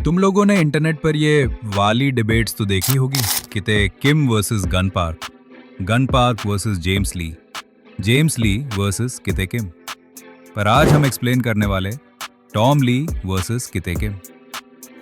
तुम लोगों ने इंटरनेट पर ये वाली डिबेट्स तो देखी होगी, किते किम वर्सेस गन पार्क वर्सेस जेम्स ली वर्सेस किते किम। पर आज हम एक्सप्लेन करने वाले टॉम ली वर्सेस किते किम।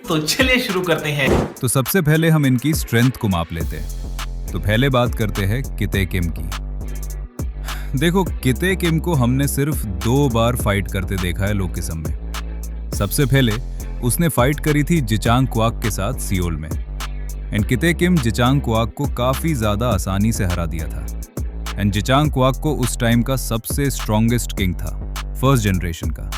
तो चलिए शुरू करते हैं। तो सबसे पहले हम इनकी स्ट्रेंथ को माप लेते हैं। तो पहले बात करते हैं किते किम की। देखो, किते किम को हमने सिर्फ 2 बार फाइट करते देखा है लोकिज्म में। सबसे पहले उसने फाइट करी थी जिचांग क्वाक के साथ सियोल में, एंड किते किम जिचांग क्वाक को काफी ज्यादा आसानी से हरा दिया था। एंड जिचांग क्वाक को उस टाइम का सबसे स्ट्रॉन्गेस्ट किंग था, फर्स्ट जनरेशन का।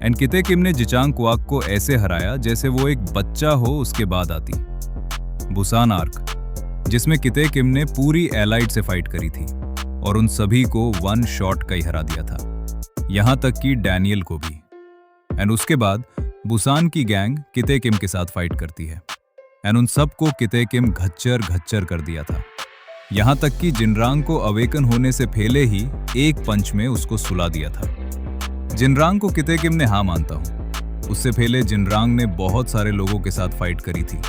एंड किते किम ने जिचांग क्वाक को ऐसे हराया जैसे वो एक बच्चा हो उसके बाद आती। बुसान आर्क, जिसमें किते किम ने पूरी एलाइड से फाइट करी थी और उन सभी को 1 शॉट का ही हरा दिया था, यहां तक कि डैनियल को भी। एंड उसके बाद बुसान की गैंग किते किम के साथ फाइट करती है, एंड उन सबको किते किम घच्चर कर दिया था, यहां तक कि जिनरांग को अवेकन होने से पहले ही एक पंच में उसको सुला दिया था। जिनरांग को किते किम ने हाँ मानता हूं, उससे पहले जिनरांग ने बहुत सारे लोगों के साथ फाइट करी थी,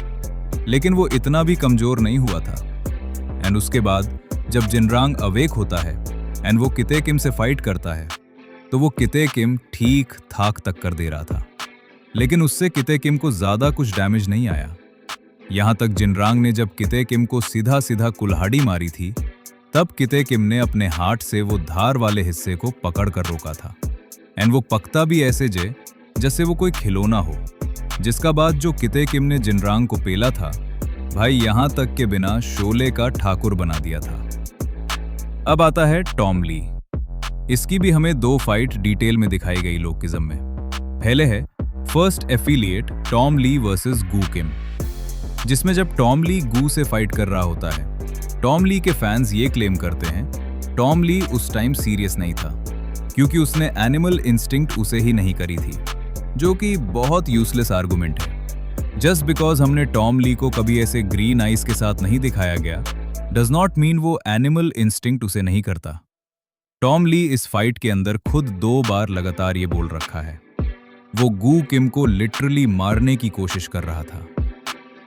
लेकिन वो इतना भी कमजोर नहीं हुआ था। एंड उसके बाद जब जिनरांग अवेक होता है एंड वो किते किम से फाइट करता है, तो वो किते किम ठीक ठाक तक कर दे रहा था, लेकिन उससे किते किम को ज्यादा कुछ डैमेज नहीं आया। यहां तक जिनरांग ने जब किते किम को सीधा कुल्हाड़ी मारी थी, तब किते किम ने अपने हाथ से वो धार वाले हिस्से को पकड़ कर रोका था। एंड वो पकता भी ऐसे जैसे वो कोई खिलौना हो, जिसका बाद जो किते किम ने जिनरांग को पेला था, भाई यहां तक के बिना शोले का ठाकुर बना दिया था। अब आता है टॉम ली। इसकी भी हमें 2 फाइट डिटेल में दिखाई गई लोकिज्म में। पहले है first affiliate Tom Lee versus गू किम, जिसमें जब टॉम ली गू से फाइट कर रहा होता है, टॉम ली के फैंस ये क्लेम करते हैं टॉम ली उस टाइम सीरियस नहीं था, क्योंकि उसने एनिमल इंस्टिंक्ट उसे ही नहीं करी थी, जो कि बहुत यूजलेस आर्गुमेंट है। जस्ट बिकॉज हमने टॉम ली को कभी ऐसे ग्रीन आइज के साथ नहीं दिखाया गया, डज नॉट मीन वो एनिमल इंस्टिंक्ट उसे नहीं करता। टॉम ली इस फाइट के अंदर खुद 2 बार लगातार ये बोल रखा है, वो गू किम को लिटरली मारने की कोशिश कर रहा था।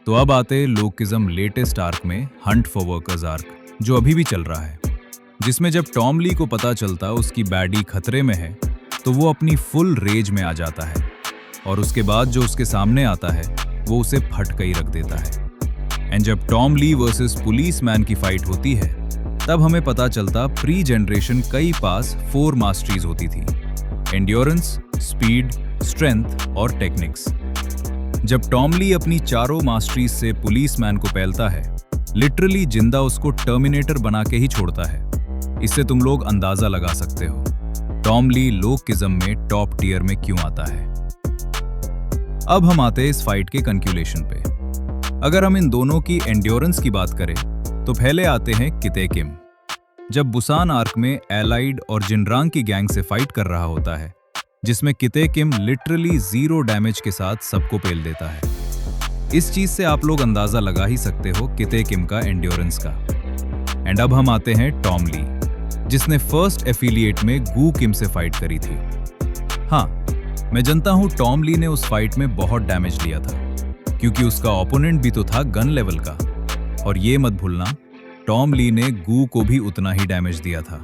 तो अब आते लोकिज्म लेटेस्ट आर्क में हंट फॉर वर्कर्स आर्क, जो अभी भी चल रहा है, जिसमें जब टॉम ली को पता चलता उसकी बैडी खतरे में है, तो वो अपनी फुल रेज में आ जाता है, और उसके बाद जो उसके सामने आता है वो उसे फटका ही रख देता है। एंड जब Tom Lee versus police man की फाइट होती है, तब हमें पता चलता प्री जनरेशन कई पास 4 मास्टरीज होती थी, एंड्योरेंस, स्पीड, स्ट्रेंथ और टेक्निक्स। जब टॉम ली अपनी चारों मास्टरीज से पुलिस मैन को पहलता है, लिटरली जिंदा उसको टर्मिनेटर बना के ही छोड़ता है। इससे तुम लोग अंदाजा लगा सकते हो टॉम ली लोकिज्म में टॉप टियर में क्यों आता है। अब हम आते हैं इस फाइट के कंक्लूजन पे। अगर हम इन दोनों की एंड्योरेंस की बात करें, तो पहले आते हैं किते किम। जब बुसान आर्क में एलाइड और जिनरांग की गैंग से फाइट कर रहा होता है, जिसमें किते किम लिटरली 0 डैमेज के साथ सबको पेल देता है, इस चीज से आप लोग अंदाजा लगा ही सकते हो किते किम का एंड्योरेंस का। एंड अब हम आते हैं टॉम ली, जिसने फर्स्ट एफिलिएट में गू किम से फाइट करी थी। हाँ, मैं जानता हूं टॉम ली ने उस फाइट में बहुत डैमेज लिया था, क्योंकि उसका ओपोनेंट भी तो था गन लेवल का, और ये मत भूलना टॉम ली ने गू को भी उतना ही डैमेज दिया था,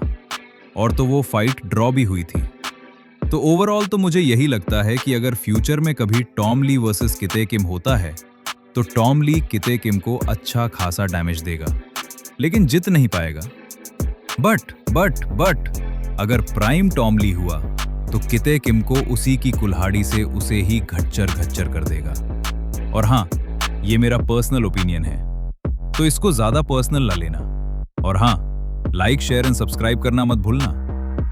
और तो वो फाइट ड्रॉ भी हुई थी। तो ओवरऑल तो मुझे यही लगता है कि अगर फ्यूचर में कभी टॉम ली वर्सेस किते किम होता है, तो टॉम ली किते किम को अच्छा खासा डैमेज देगा, लेकिन जीत नहीं पाएगा। बट अगर प्राइम टॉम ली हुआ, तो किते किम को उसी की कुल्हाड़ी से उसे ही घच्चर कर देगा। और हाँ, ये मेरा पर्सनल ओपिनियन है, तो इसको ज्यादा पर्सनल ना लेना। और हाँ, लाइक, शेयर एंड सब्सक्राइब करना मत भूलना।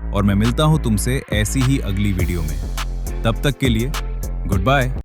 और मैं मिलता हूं तुमसे ऐसी ही अगली वीडियो में। तब तक के लिए गुड बाय।